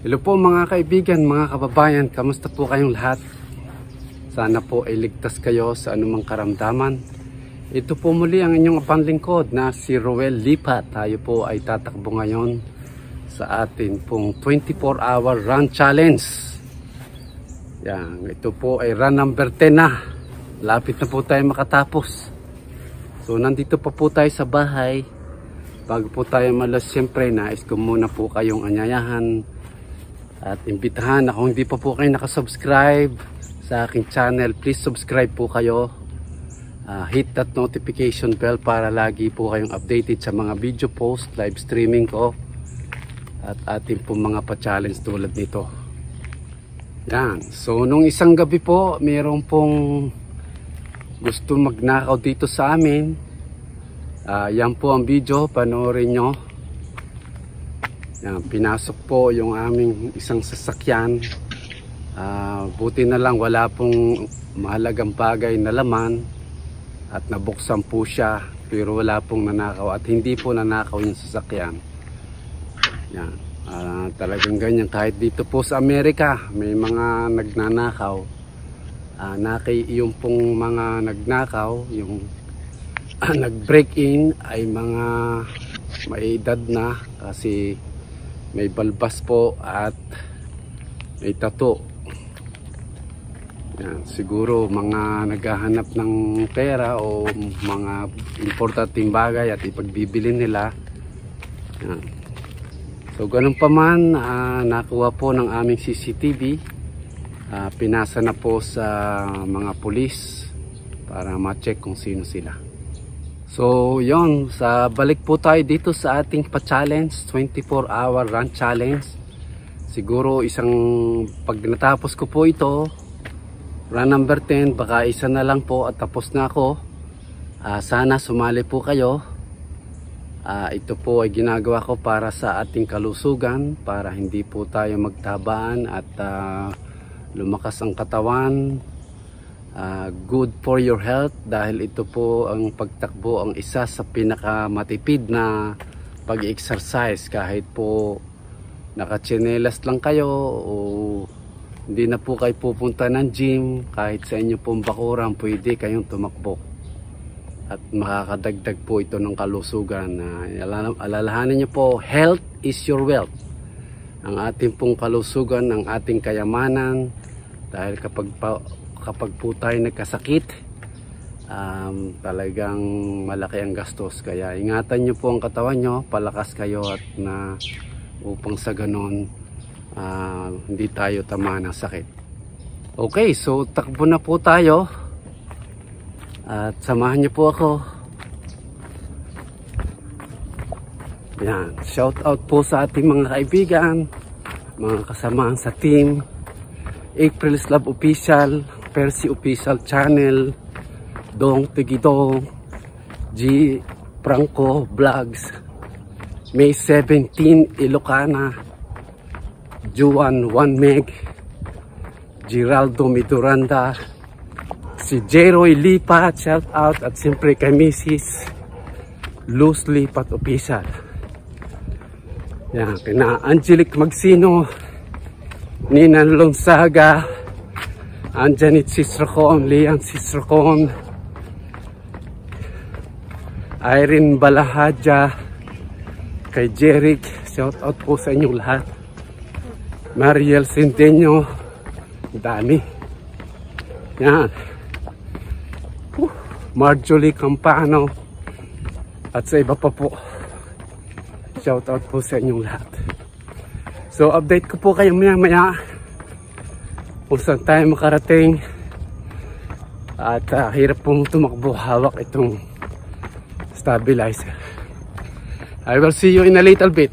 Hello po mga kaibigan, mga kababayan, kamusta po kayong lahat? Sana po ay ligtas kayo sa anumang karamdaman. Ito po muli ang inyong panlingkod na si Roel Lipa. Tayo po ay tatakbo ngayon sa atin pong 24-hour run challenge. Yan, ito po ay run number 10 na. Lapit na po tayo makatapos. So nandito pa po tayo sa bahay. Bago po tayo malas, siyempre nais ko muna po kayong anyayahan at imbitahan na kung hindi pa po kayo nakasubscribe sa aking channel, please subscribe po kayo. Hit that notification bell para lagi po kayong updated sa mga video post, live streaming ko at ating po mga pa-challenge tulad nito. Yan. So nung isang gabi po, mayroon pong gusto magnakaw dito sa amin. Yan po ang video, panoorin nyo. Yan, pinasok po yung aming isang sasakyan. Buti na lang wala pong mahalagang bagay na laman at nabuksan po siya, pero wala pong nanakaw at hindi po nanakaw yung sasakyan. Yan, talagang ganyan kahit dito po sa Amerika may mga nagnanakaw. Yung pong mga nagnakaw, yung nag-break in ay mga may edad na kasi may balbas po at may tattoo. Yan, siguro mga naghahanap ng pera o mga importanteng bagay at ipagbibili nila. Yan. So ganun pa man, nakuha po ng aming CCTV. Pinasa na po sa mga pulis para ma-check kung sino sila. So yon, sa balik po tayo dito sa ating pa-challenge, 24-hour run challenge. Siguro pag natapos ko po ito, run number 10, baka isa na lang po at tapos na ako. Sana sumali po kayo. Ito po ay ginagawa ko para sa ating kalusugan, para hindi po tayo magtabaan at lumakas ang katawan. Good for your health dahil ito po ang pagtakbo ang isa sa pinakamatipid na pag-exercise. Kahit po nakatsinelas lang kayo o hindi na po kayo pupunta ng gym, kahit sa inyo pong bakuran pwede kayong tumakbo at makakadagdag po ito ng kalusugan. Alalahanin nyo po, health is your wealth. Ang ating pong kalusugan, ang ating kayamanan, dahil kapag po tayo nagkasakit, talagang malaki ang gastos. Kaya ingatan nyo po ang katawan nyo, palakas kayo at upang sa ganon hindi tayo tamaan ng sakit. Okay, so takbo na po tayo at samahan nyo po ako. Yan, shout out po sa ating mga kaibigan, mga kasamahan sa team, April's Love Official, Percy Official Channel, Dong Tigidong, G Franco Vlogs, May 17 Ilocana, Juan 1 Meg, Geraldo Miduranda, si Jeroy Lipa, shout out, at siyempre kay Mrs. Luz Lipat Official. Yan, kina Angelic Magsino, Nina Lonsaga, Anjanit Sistracon, Lian Sistracon, Irene Balahadja, kay Jeric, shout out po sa inyong lahat. Mariel Centeno, dami. Yan. Marjorie Campano, at sa iba pa po. Shout out po sa inyong lahat. So update ko po kayo maya kung saan tayo makarating. At hirap pong tumakbo, hawak itong stabilizer. I will see you in a little bit.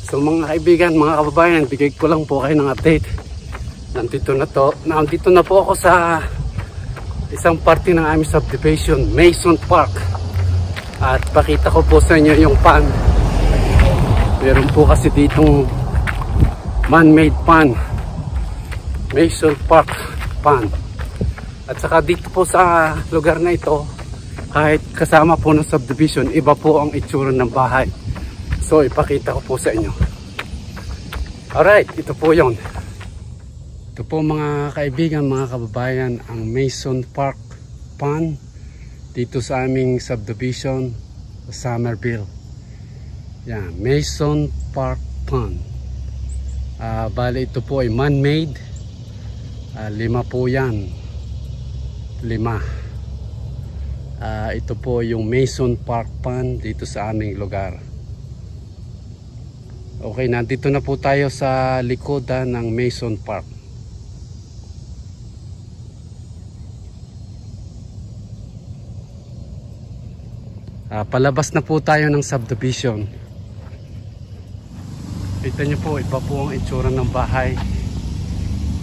So mga kaibigan, mga kababayan, bigay ko lang po kayo ng update. Nandito na po ako sa isang parte ng aming subdivision, Mason Park. At pakita ko po sa inyo yung pond. Meron po kasi ditong man-made pond, Mason Park pond. At saka dito po sa lugar na ito, kahit kasama po ng subdivision, iba po ang itsura ng bahay. So ipakita ko po sa inyo. Alright, ito po yon. Ito po mga kaibigan, mga kababayan, ang Mason Park Pond dito sa aming subdivision, Somerville. Yan, Mason Park Pond. Bali ito po ay man-made. 5 po yan. 5. Ito po yung Mason Park Pond dito sa aming lugar. Okay, nandito na po tayo sa likodan ng Mason Park. Palabas na po tayo ng subdivision. Kita nyo po, iba po ang itsura ng bahay.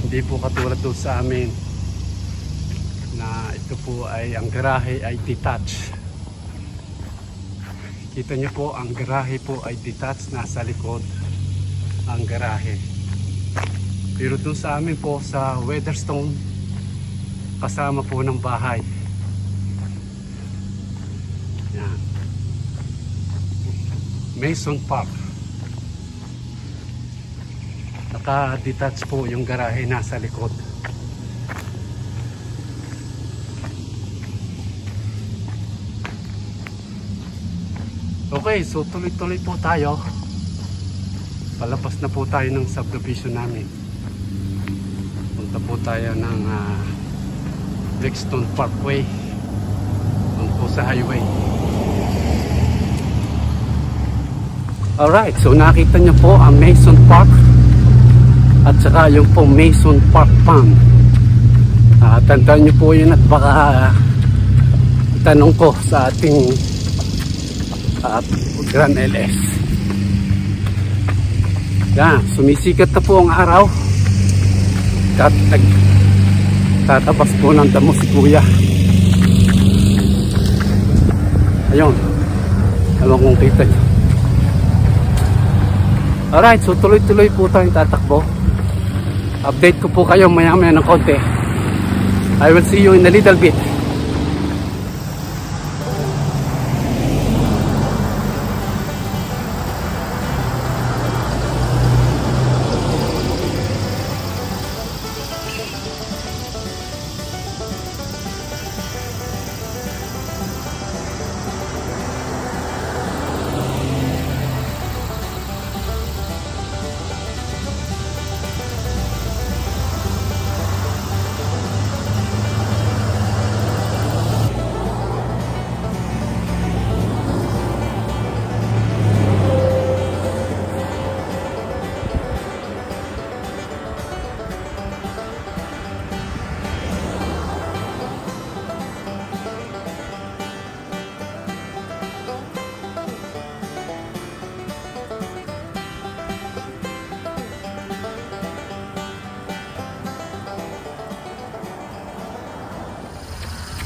Hindi po katulad doon sa amin na ito po ay ang garahe ay detached. Kita nyo po, ang garahe po ay detached, nasa likod ang garahe. Pero dun sa amin po sa Weatherstone, kasama po ng bahay. Yan. Mason Park. Naka-detached po yung garahe, nasa likod. Okay, so tuloy-tuloy po tayo. Palabas na po tayo ng subdivision namin. Punta po tayo ng Brixton Parkway. Doon po sa highway. Alright, so nakita nyo po ang Mason Park at saka yung po Mason Park Pond. Tandaan nyo po yun at baka tanong ko sa ating Grand LS. Yan, sumisikat na po ang araw. Tatabas po ng damo si kuya. Ayun, alam kong kita nyo. Alright, so tuloy-tuloy po tayong tatakbo. Update ko po kayo maya-maya ng konti. I will see you in a little bit.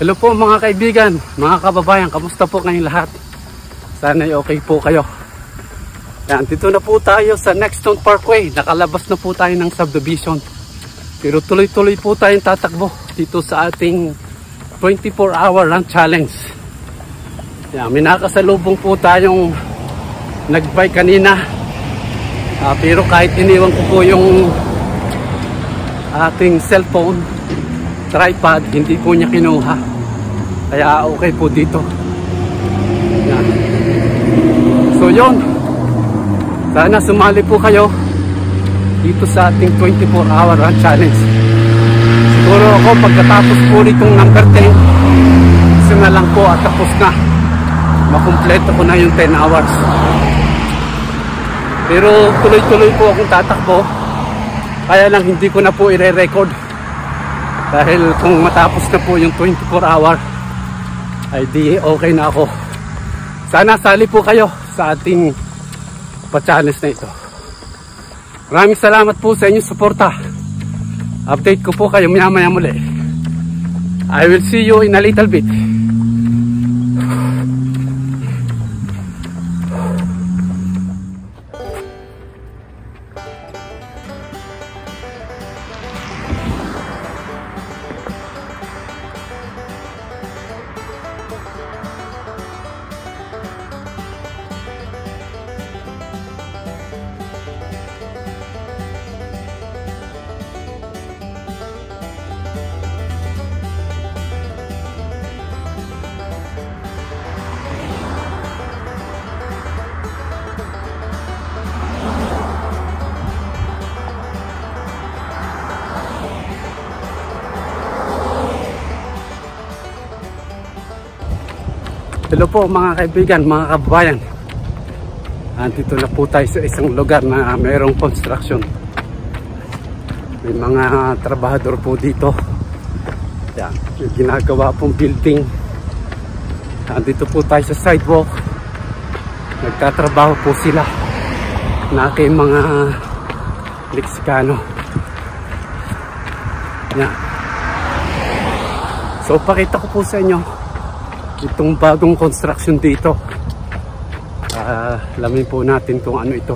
Hello po mga kaibigan, mga kababayan, kamusta po kayong lahat? Sana'y okay po kayo. Yan, dito na po tayo sa Nexton Parkway. Nakalabas na po tayo ng subdivision. Pero tuloy-tuloy po tayong tatakbo dito sa ating 24-hour run challenge. Yan, may nakasalubong po tayong nagbike kanina. Pero kahit iniwan ko po yung ating cellphone, tripod, hindi po niya kinuha. Kaya okay po dito. Yan. So yun, sana sumali po kayo dito sa ating 24-hour run challenge. Siguro ako pagkatapos po nitong number 10, isa na lang po at tapos na. Makumpleto ko na yung 10 hours. Pero tuloy-tuloy po akong tatakbo. Kaya lang hindi ko na po i-record. Dahil kung matapos na po yung 24 hour, ay di okay na ako. Sana sali po kayo sa ating pa-challenge na ito. Maraming salamat po sa inyong suporta. Update ko po kayo maya-maya muli. I will see you in a little bit. Hello po mga kaibigan, mga kababayan. Andito na po tayo sa isang lugar na mayroong construction. May mga trabahador po dito. Yan, may ginagawa pong building. Andito po tayo sa sidewalk. Nagtatrabaho po sila na aking mga Meksikano. Yan. So pakita ko po sa inyo itong bagong construction dito. Alamin po natin kung ano ito.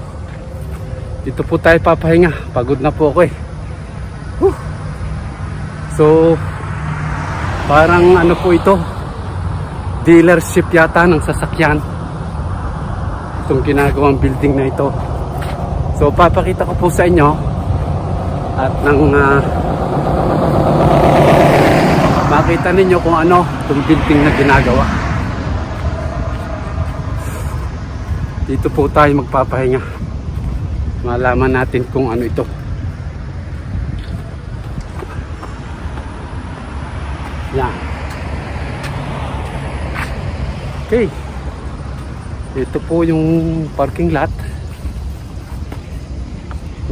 Dito po tayo papahinga. Pagod na po ako eh. So parang ano po ito, dealership yata ng sasakyan, itong ginagawang building na ito. So papakita ko po sa inyo at nang makita ninyo kung ano itong building na ginagawa. Dito po tayo magpapahinga. Malaman natin kung ano ito. Yan. Okay. Ito po yung parking lot.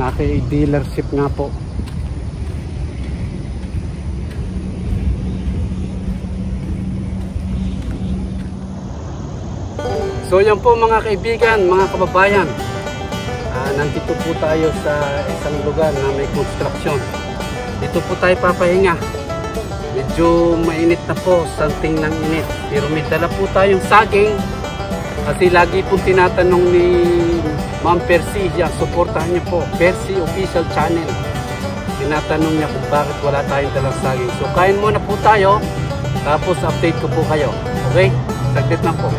Naka-dealership nga po. So yan po mga kaibigan, mga kababayan, nandito po tayo sa isang lugar na may construction. Dito po tayo papahinga. Medyo mainit na po, something ng init. Pero may dala po tayong saging. Kasi lagi po tinatanong ni Ma'am Percy, supportahan niyo po, Percy Official Channel. Tinatanong niya kung bakit wala tayong dalang saging. So kain muna po tayo, tapos update ko po kayo. Okay? Saglit na po.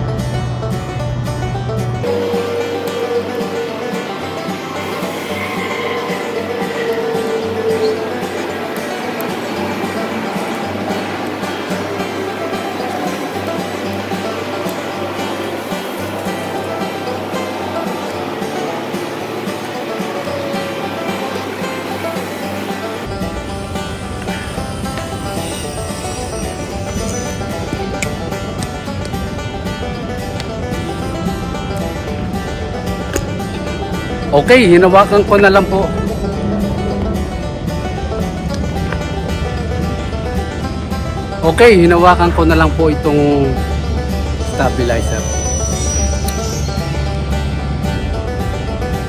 Okay, hinawakan ko na lang po. Okay, hinawakan ko na lang po itong stabilizer.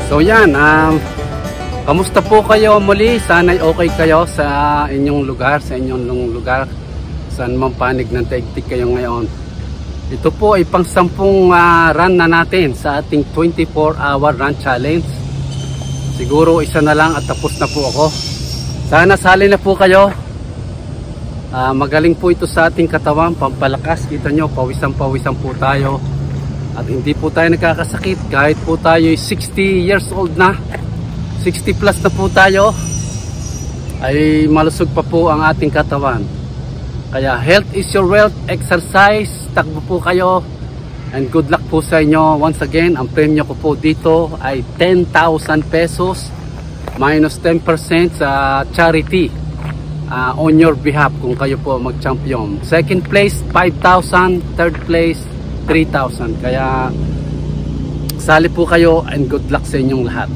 So yan, kamusta po kayo muli? Sana'y okay kayo sa inyong lugar, saan man panig ng daigdig kayo ngayon. Ito po ay pang-10 run na natin sa ating 24-hour run challenge. Siguro isa na lang at tapos na po ako. Sana sali na po kayo. Magaling po ito sa ating katawan, pampalakas. Kita nyo, pawisan-pawisan po tayo. At hindi po tayo nagkakasakit kahit po tayo 60 years old na. 60 plus na po tayo. Ay malusog pa po ang ating katawan. Kaya health is your wealth, exercise, takbo po kayo, and good luck po sa inyo. Once again, ang premyo ko po dito ay 10,000 pesos minus 10% sa charity on your behalf kung kayo po mag-champion. Second place, 5,000, third place, 3,000. Kaya sali po kayo and good luck sa inyong lahat.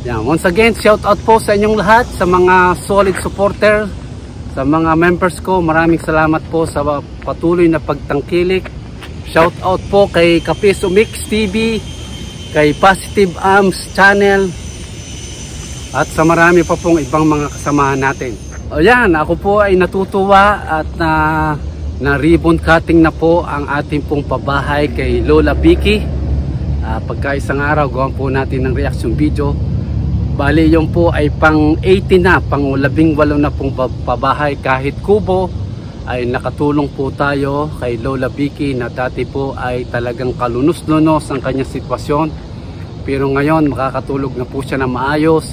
Yan. Once again, shout out po sa inyong lahat, sa mga solid supporter, sa mga members ko. Maraming salamat po sa patuloy na pagtangkilik. Shout out po kay Kapiso Mix TV, kay Positive Arms Channel, at sa marami pa pong ibang mga kasamahan natin. O yan, ako po ay natutuwa at na ribbon cutting na po ang ating pong pabahay kay Lola Vicky. Pagka isang araw gawan po natin ng reaction video. Bali yung po ay pang 80 na, pang 18 na pong pabahay kahit kubo. Ay nakatulong po tayo kay Lola Vicky na dati po ay talagang kalunos-lunos ang kanyang sitwasyon. Pero ngayon makakatulog na po siya na maayos.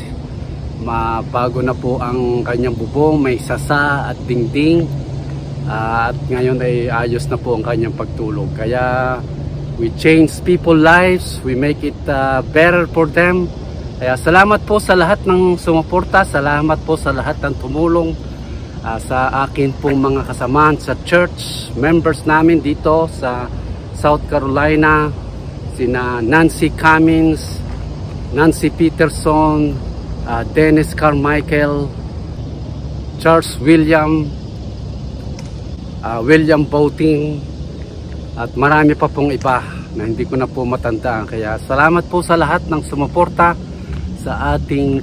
Mabago na po ang kanyang bubong, may sasa at dingding. At ngayon ay ayos na po ang kanyang pagtulog. Kaya we change people's lives, we make it better for them. Kaya salamat po sa lahat ng sumuporta, salamat po sa lahat ng tumulong sa akin pong mga kasamahan sa church, members namin dito sa South Carolina, sina Nancy Cummins, Nancy Peterson, Dennis Carmichael, Charles William Boating, at marami pa pong iba na hindi ko na po matandaan. Kaya salamat po sa lahat ng sumuporta sa ating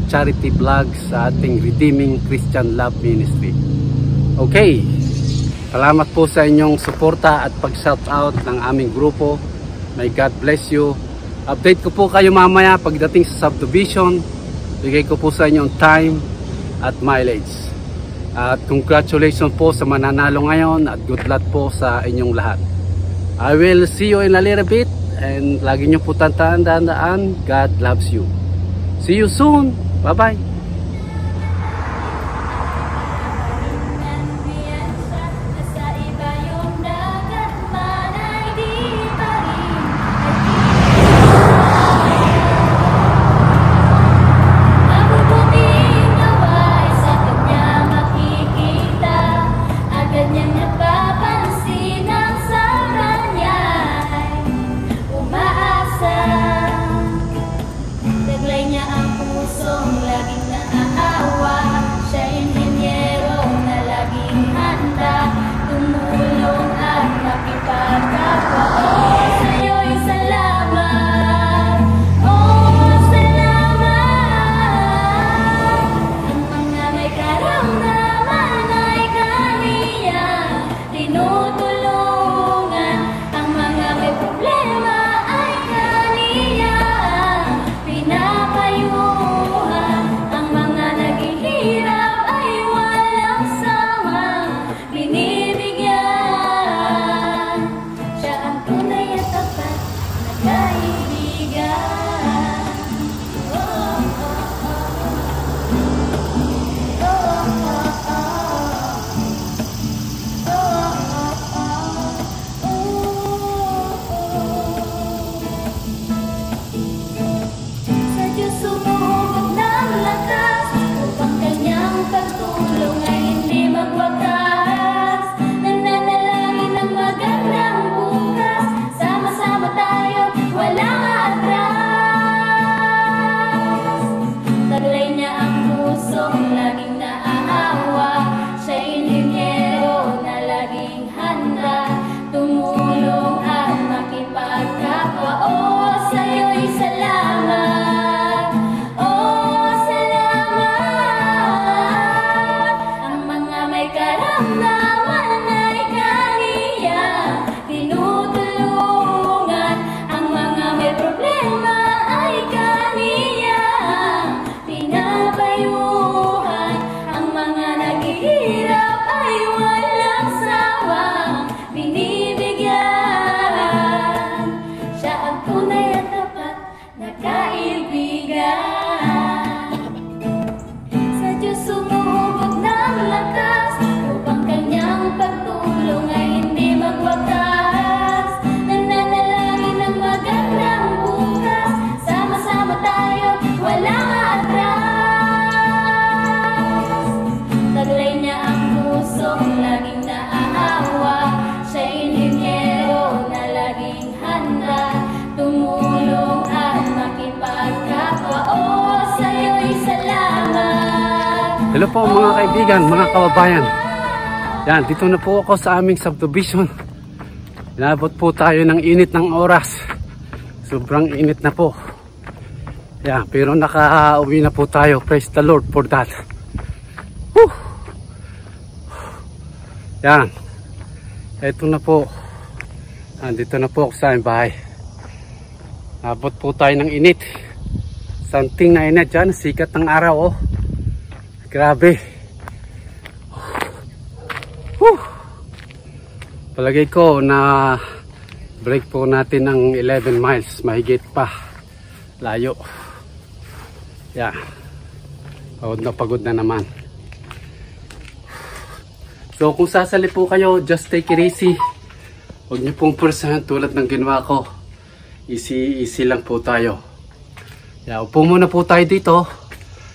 charity vlog, sa ating Redeeming Christian Love Ministry. Okay, salamat po sa inyong suporta at pag-shout out ng aming grupo. May God bless you. Update ko po kayo mamaya pagdating sa subdivision. Bigay ko po sa inyong time at mileage. At congratulations po sa mananalo ngayon at good luck po sa inyong lahat. I will see you in a little bit, and lagi nyo po tandaan, God loves you. See you soon. Bye-bye. Hello po mga kaibigan, mga kababayan. Yan, dito na po ako sa aming subdivision. Inabot po tayo ng init ng oras. Sobrang init na po. Yan, pero naka-uwi na po tayo. Praise the Lord for that. Woo! Yan. Ito na po. Andito na po ako sa aming bahay. Abot po tayo ng init. Something na init dyan. Sikat ng araw, oh. Grabe. Woo! Palagay ko na break po natin ng 11 miles. Mahigit pa. Layo. Yeah. Pagod na naman. So kung sasali po kayo, just take it easy. Huwag niyo pong pursahan tulad ng ginawa ko. Easy lang po tayo. Yeah, upo muna po tayo dito.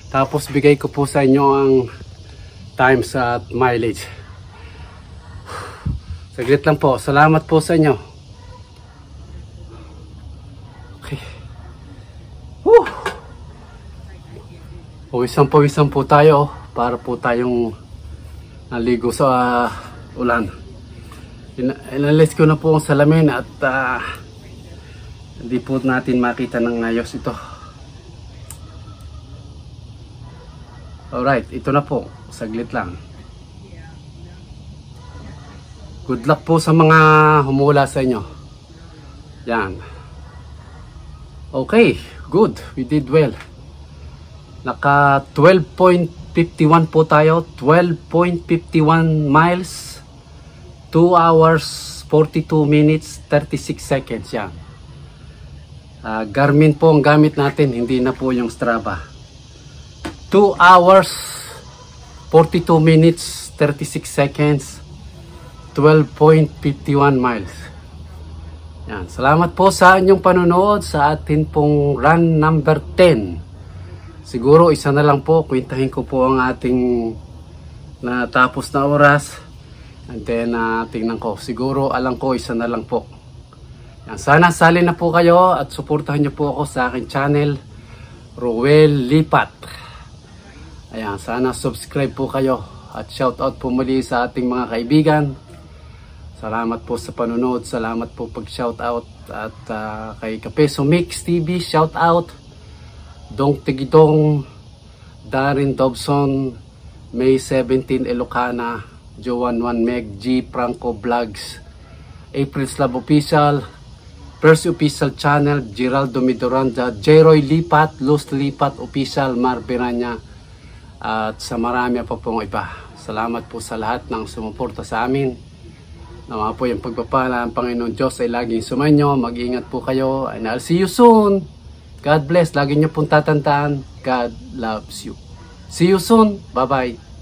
Tapos bigay ko po sa inyo ang times at mileage. Saglit lang po. Salamat po sa inyo. Okay. Woo! Pawisan po tayo para po tayong naligo sa ulan. Inalis ko na po ang salamin at hindi po natin makita ng ayos ito. Alright, ito na po. Saglit lang. Good luck po sa mga humula sa inyo. Yan. Okay, good. We did well. Naka 12.51 po tayo. 12.51 miles. 2 hours, 42 minutes, 36 seconds. Yan. Garmin po ang gamit natin. Hindi na po yung Strava. 2 hours, 42 minutes, 36 seconds. 12.51 miles. Yan. Salamat po sa inyong panonood sa atin pong run number 10. Siguro isa na lang po. Kwentahin ko po ang ating natapos na oras. And then tingnan ko. Siguro alam ko isa na lang po. Yan. Sana sali na po kayo at suportahan niyo po ako sa aking channel, Roel Lipat. Ayan. Sana subscribe po kayo. At shout out po muli sa ating mga kaibigan. Salamat po sa panonood. Salamat po pag shout out. At kay Kapeso Mix TV, shout out. Dong Tigidong, Darren Dobson, May 17 Ilocana, Joan 1 Meg, G Franco Vlogs, April's Love Official, Percy Official Channel, Geraldo Midoranda, J-Roy Lipat, Luz Lipat Official, Mar Piranya, at sa marami pa pong iba. Salamat po sa lahat ng sumuporta sa amin. Nawa po yung pagpapala ng Panginoon Diyos ay laging sumainyo. Mag-ingat po kayo and I'll see you soon. God bless. Lagi niyo pong tatandaan. God loves you. See you soon. Bye-bye.